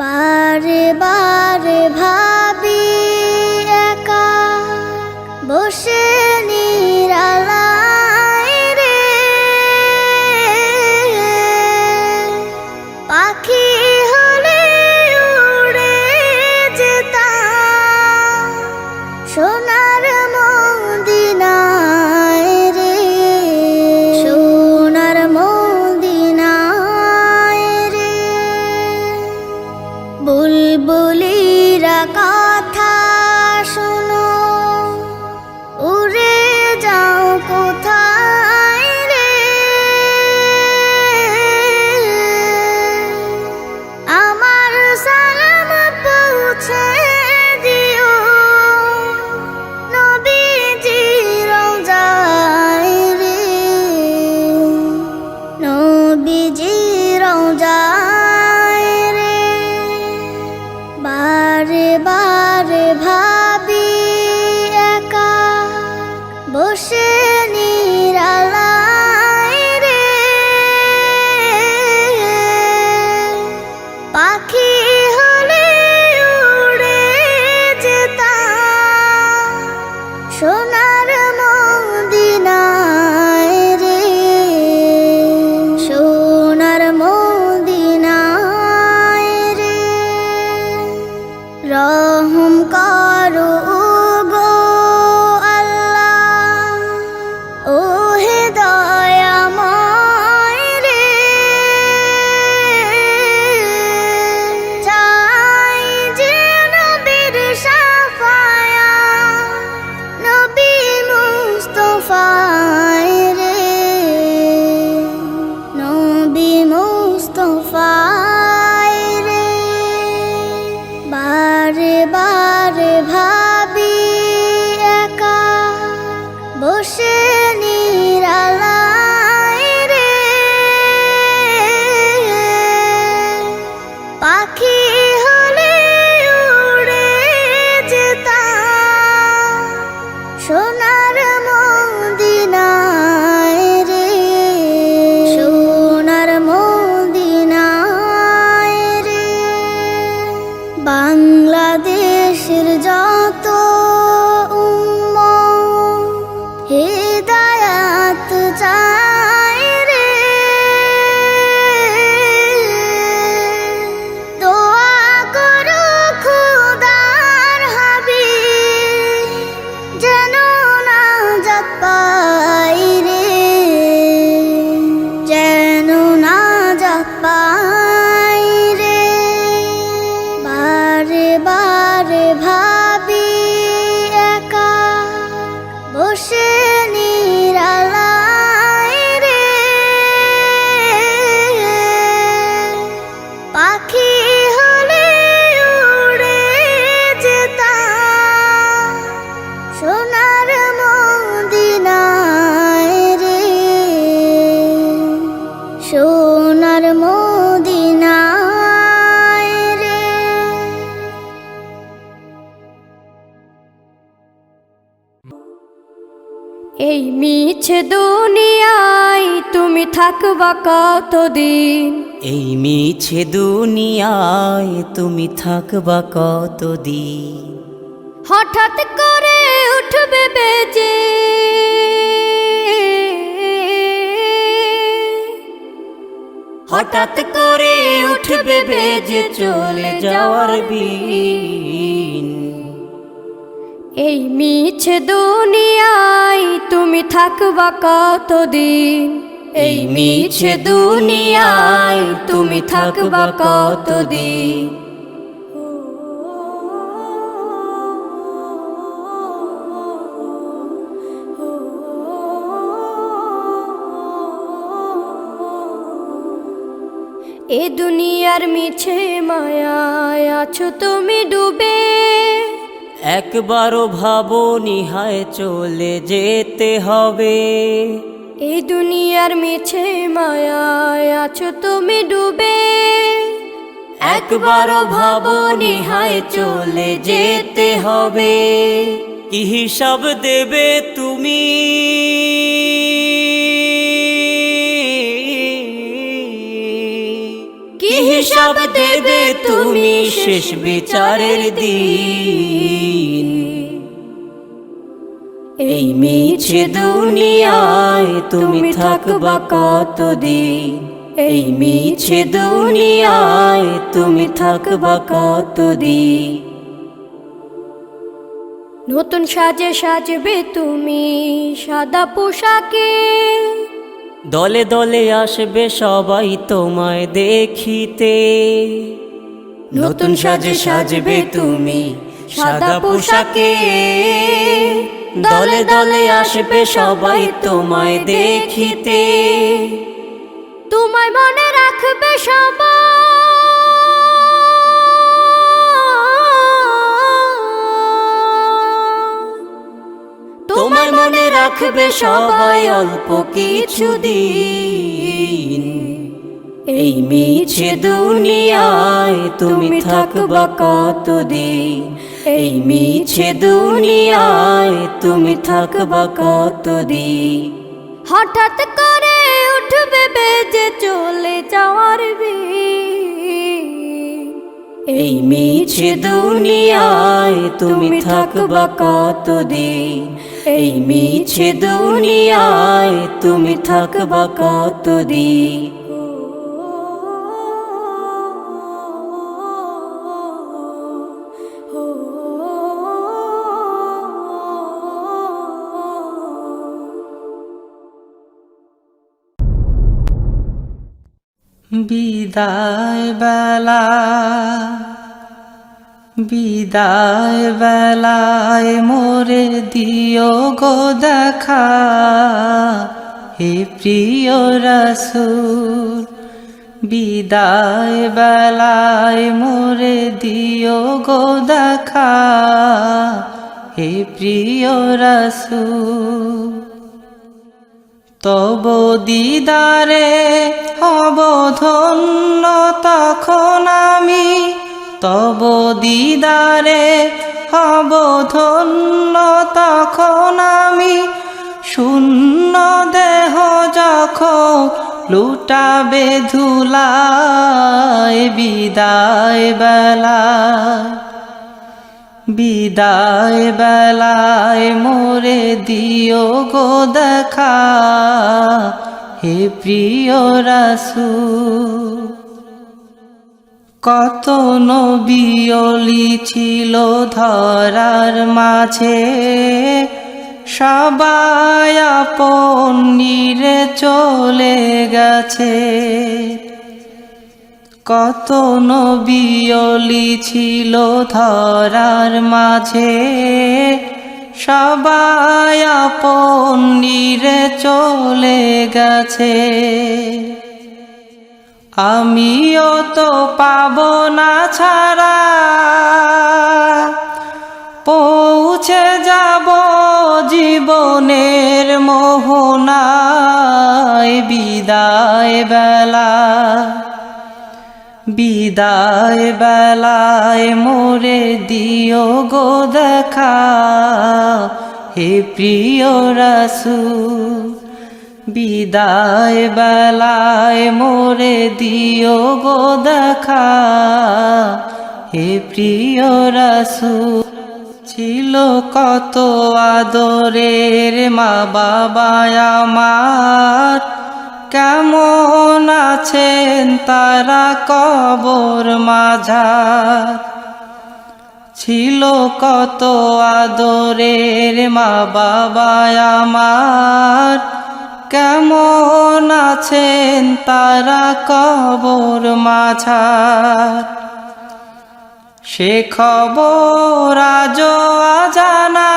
বারে বারে ভাবি একা বসে নিরালায় রে, পাখি হলে উড়ে যেতাম সোনার মদিনায় রে, সোনার মদিনায় রে। বুলবুলিরা কথা শোনো, উড়ে যাও কোথায় রে, আমার সালাম পৌঁছে দিও নবীজি রওজায় রে, নবীজি রওজায় রে। বারে বারে ভাবি একা বসে নিরালায় রে, পাখি হলে উড়ে যেতাম সোনার মদিনায় রে, সোনার মদিনায় রে। রহম করো গো আল্লাহ, ও হে দয়াময় রে, চাই যে নবীর শাফায়াত, নবী মুস্তাফায় রে, নবী মুস্তাফায় রে। বারে বারে ভাবি একা বসে নিরালায় রে, পাখি হলে উড়ে যেতাম সোনার মদিনায় রে, সোনার মদিনায় রে। বাংলাদেশের যত উম্মত হিদায়াত চায় রে, দোয়া করো খোদার হাবিব যেন নাজাত পাই রে, যেন নাজাত পাই রে। বারে বারে ভাবি একা বসে নিরালায় রে, পাখি হলে উড়ে যেতাম সোনার মদিনায় রে, সোনার মদিনায় রে। এই মিছে দুনিয়ায় তুমি থাকবা কতদিন, এই মিছে দুনিয়ায় তুমি থাকবা কতদিন। হঠাৎ করে উঠবে বেজে, হঠাৎ করে উঠবে বেজে চলে যাওয়ার বিন। এই মিছে দুনিয়ায় তুমি থাকবা কতদিন, এই মিছে দুনিয়ায় তুমি থাকবা কতদিন। এ দুনিয়ার মিছে মায়ায় আছো তুমি ডুবে, একবারও ভাবোনি হায় চলে যেতে হবে। এই দুনিয়ার মিছে মায়ায় আছো তুমি ডুবে, একবারও ভাবোনি হায় চলে যেতে হবে। কি হিসাব দেবে তুমি, কি হিসাব দেবে তুমি তুমি শেষ বিচারের দিন। এই মিছে দুনিয়ায় তুমি থাকবা কতদিন, এই মিছে দুনিয়ায় তুমি থাকবা কতদিন। নতুন সাজে সাজবে তুমি সাদা পোশাকে, দলে দলে আসবে সবাই তোমায় দেখিতে। নতুন সাজে সাজবে তুমি সাদা পোশাকে, দলে দলে আসবে সবাই তোমায় দেখিতে। তোমায় মনে রাখবে সবাই, তোমায় মনে রাখবে সবাই অল্প কিছুদিন। এই মিছে দুনিয়ায় তুমি থাকবা কতদিন, এই মিছে দুনিয়ায় তুমি থাকবা কতদিন। হঠাৎ করে উঠবে বেজে চলে যাওয়ার বিন। এই মিছে দুনিয়ায় তুমি থাকবা কতদিন, এই মিছে দুনিয়ায় তুমি থাকবা কতদিন। বিদায় বেলা, বিদায় বেলায় মোরে দিও গো দেখা, হে প্রিয় রাসূল। বিদায় বেলায় মোরে দিও গো দেখা, হে প্রিয় রাসূল। তব দিদারে হব ধন্য তখন আমি, তব দিদারে হব ধন্য তখন আমি। শূন্য দেহ যখন লুটাবে ধুলায়, বিদায় বেলায়, বিদায় বেলায় মোরে দিও গো দেখা, হে প্রিয় রাসূল। কত নবী ওলি ছিল ধরার মাঝে, সবাই আপন নিরে চলে গেছে। কত নবী ওলি ছিল ধরার মাঝে, সবাই আপন নিরে চলে গেছে। আমিও তো পাবো না ছাড়া, পৌঁছে যাব জীবনের মোহনায়। বিদায় বেলা, বিদায় বেলায় মোরে দিও গো দেখা, হে প্রিয় রাসূল। বিদায় বেলায় মোরে দিও গো দেখা, হে প্রিয় রাসূল। ছিল কত আদরের মা বাবা আমার, কেমন আছেন তারা কবর মাঝার। ছিল কত আদরের মা বাবা আমার, কেমন আছেন তারা কবর মাঝার। সে খবর আজও অজানা,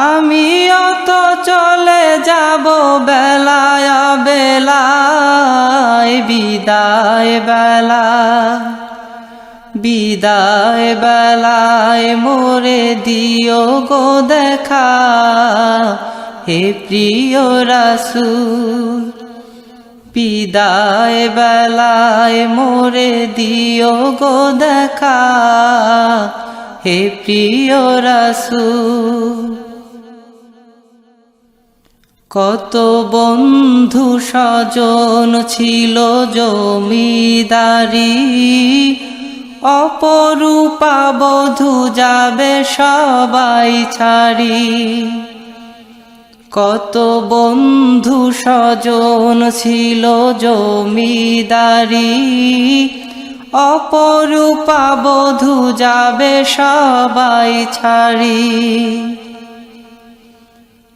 আমিও তো চলে যাব বেলায় বেলায়। বিদায় বেলা, বিদায় বেলায় মোরে দিও গো দেখা, হে প্রিয় রাসূল। বিদায় বেলায় মোরে দিও গো দেখা, হে প্রিয় রাসূল। কত বন্ধু স্বজন ছিল জমিদারি, অপরূপা বধূ যাবে সবাই ছাড়ি। কত বন্ধু স্বজন ছিল জমিদারি, অপরূপা বধূ যাবে সবাই ছাড়ি।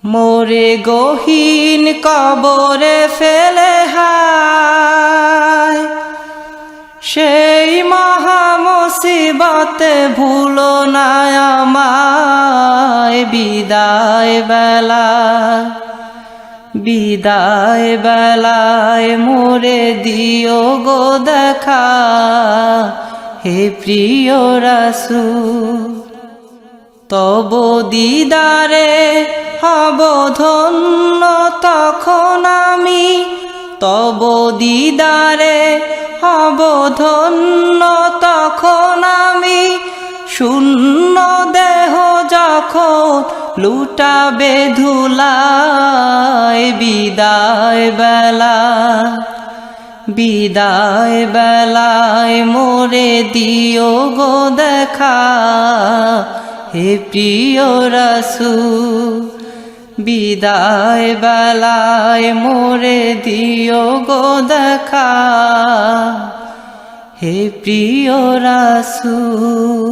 মোরে গহীন কবরে ফেলে হায়, সেই মহা মুসিবতে ভুলো না আমায়। বিদায় বেলায়, বিদায় বেলায় মোরে দিও গো দেখা, হে প্রিয় রাসূল। তব দিদারে হব ধন্য তখন আমি, তব দিদারে হব ধন্য তখন আমি। শূন্য দেহ যখন লুটাবে ধুলায়, বিদায় বেলায়, বিদায় বেলায় মোরে দিও গো দেখা, হে প্রিয় রাসূল। বিদায় বেলায় মোরে দিও গো দেখা, হে প্রিয় রাসূল।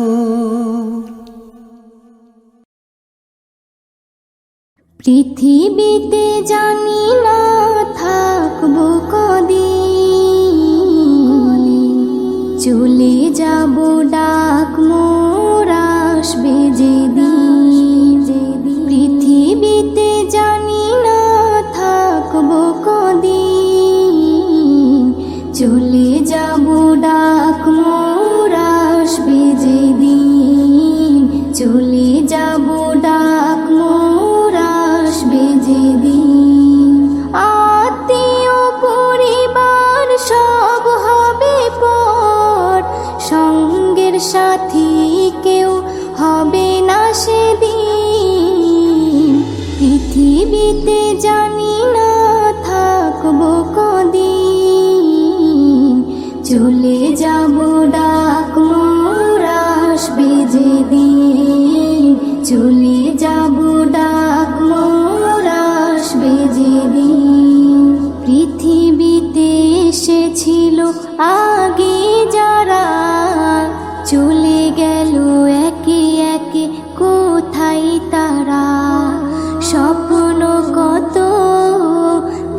পৃথিবীতে জানি না থাকবো কদিন, চলে যাব ডাক মোর আসবে যেদিন। পৃথিবীতে জানি না থাকবো কদিন, চলে যাব ডাক মোর আসবে যেদিন। চলে যাব ডাক মোর আসবে যেদিন। আত্মীয় পরিবার সব হবে পর, সঙ্গের সাথী কেউ হবে না সেদিন। পৃথিবীতে জানি না থাকবো কদিন, চলে যাব ডাক মোর আসবে যেদিন। চলে যাব ডাক মোর আসবে যেদিন। পৃথিবীতে এসেছিল আগে যারা, চলে গেল একে একে কোথায় তারা। স্বপ্ন কত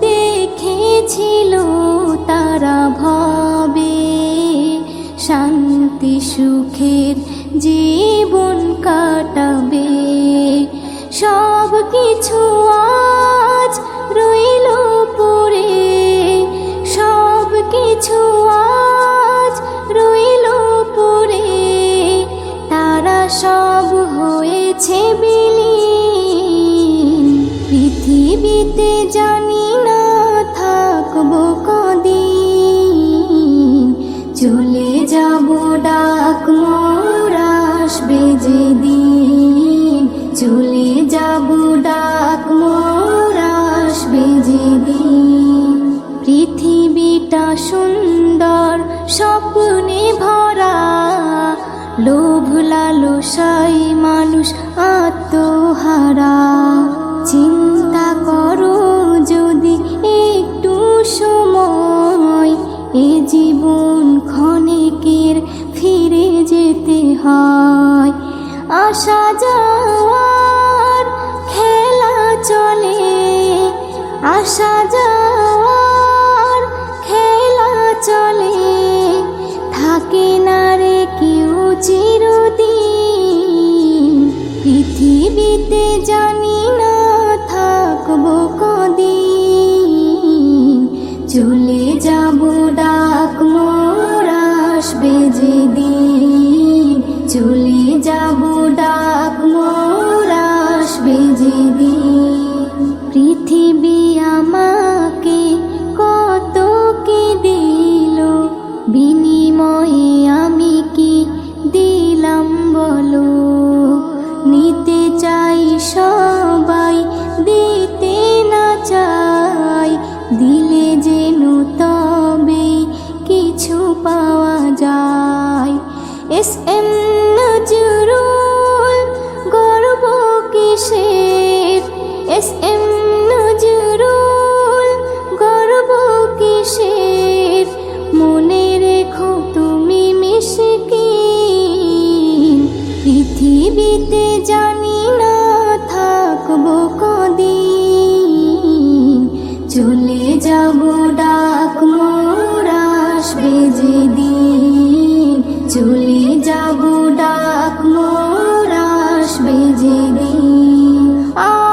দেখেছিল তারা ভবে, শান্তি সুখের জীবন কাটাবে। সব কিছু আজ রইল পড়ে, সব কিছু আজ রইল পড়ে। তারা সব হয়েছে বিলীন। পৃথিবীতে জানি না থাকবো কদিন, চলে যাব ডাক মোর আসবে যেদিন। চলে যাব ডাক মোর আসবে যেদিন। পৃথিবীটা সুন্দর স্বপ্নে ভরা, লোভ লালসায় মানুষ আত্মহারা। চিন্তা করো যদি একটু সময়, এ জীবন ক্ষণিকের ফিরে যেতে হয়। আসা যাওয়ার খেলা চলে, আসা যাওয়ার খেলা চলে। থাকে না রে কেউ চিরদিন। পৃথিবীতে জানি না থাকবো কদিন, চলে যাব ডাক মোর আসবে যেদিন। চলে যাব ডাক মোর আসবে যেদিন। পৃথিবী আমাকে কত কি দিল, বিনিময়ে আমি কি দিল পাওয়া যায়। এস এম নজরুল গর্ব কিসের, এস এম নজরুল গর্ব কিসের, মনে রেখো তুমি মিশকিন, পৃথিবীতে জানি না থাকবো কদিন, চলে যাব ডাক মোর আসবে যেদিন, চলে যাব ডাক মোর আসবে যেদিন,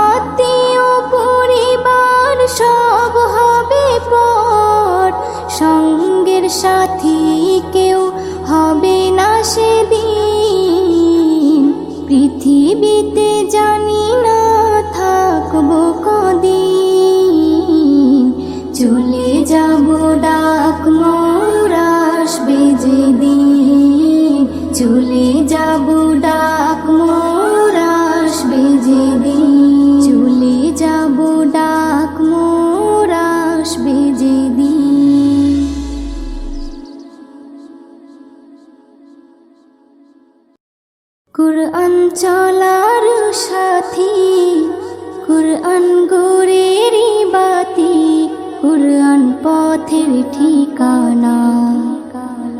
আত্মীয় পরিবার সব হবে পর, সঙ্গের সাথী কেউ হবে না সেদিন, পৃথিবীতে জানি না থাকবো কদিন, চলে যাব ডাক মোর আসবে যেদিন, চলে যাব ডাক মোর আসবে যেদিন, চলে যাব ডাক মোর আসবে যেদিন। কুরআন চলার সাথী, কুরআন গোরেরই বাতি, কুরআন পথের ঠিকানা,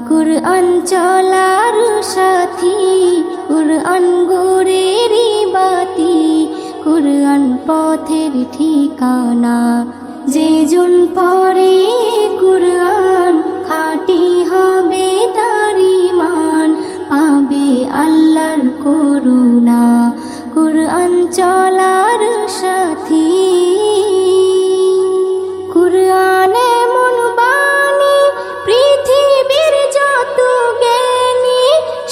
কুরআন চলার সাথী, কুরআন গোরেরই বাতি, কুরআন পথের ঠিকানা, যে জন পড়ে কুরআন খাঁটি হবে তার ঈমান, পাবে আল্লাহর করুণা, কুরআন চলার সাথী। কুরআন এমন বাণী পৃথিবীর যত জ্ঞানী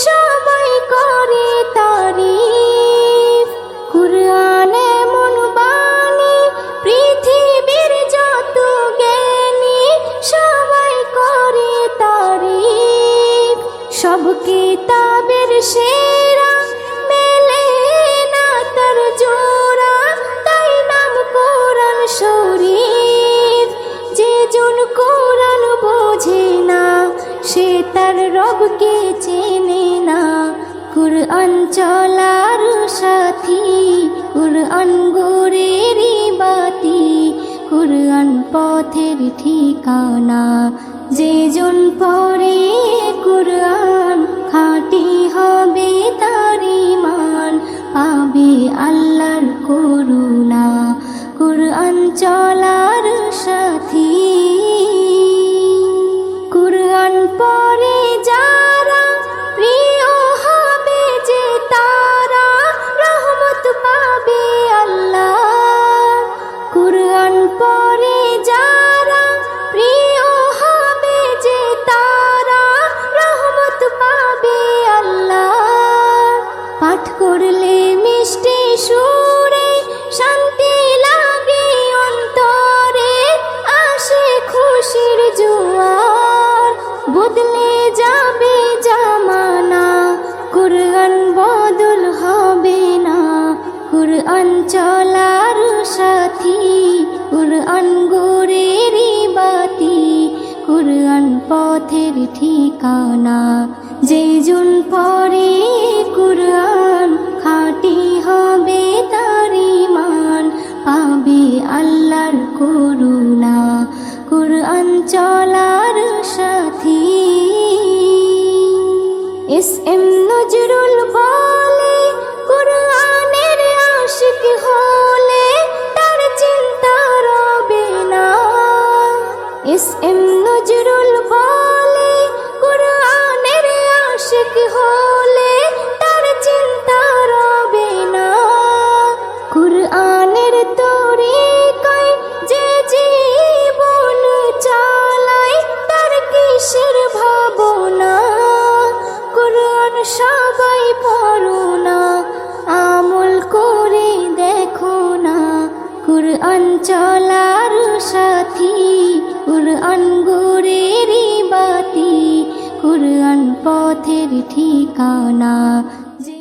সবাই করে তারিফ, কুরআন এমন বাণী পৃথিবীর যত জ্ঞানী সবাই করে তারিফ, সব কিতাবের সেরা মেলে না তার জোড়া, তাই নাম কোরআন শরীফ, যে জন কোরআন বোঝে না সে তার রবকে চেনে না, কুরআন চলার সাথী, কুরআন গোরেরই বাতি, কুরআন পথের ঠিকানা, যে জন পড়ে কুরআন খাঁটি হবে তার ঈমান, পাবে আল্লাহর করুণা, কুরআন চলার সাথী। কুরআন পড়ে যারা প্রিয় হবে যে তারা, রহমত পাবে আল্লাহ, কুরআন পড়ে যারা প্রিয় হবে যে তারা, রহমত পাবে আল্লাহ, পাঠ করলে মিষ্টি সুরে শান্তি লাগে অন্তরে, আসে খুশির জোয়ার, বদলে যাবে জামানা, কুরআন বদল হবে না, কুরআন চলার সাথী, কুরআন গোরেরই বাতি, কুরআন পথের ঠিকানা, যে জন পড়ে কুরআন খাঁটি হবে তার ঈমান, পাবে আল্লাহর করুণা, কুরআন চলার সাথী। এস এম নজরুল বলে কুরআনের আশিক হলে তার চিন্তা রবে না, এস এম নজরুল বলে কুরআনের আশিক হলে তার চিন্তা রবে না, কুরআনের তরিকায় যে জীবন চালায় তার কিসের ভাবনা, কুরআন সবাই পড়ো না, আমল করে দেখো না, কুরআন চলার সাথী, কুরআন গোরেরই বাতি, কুরআন পথের ঠিকানা,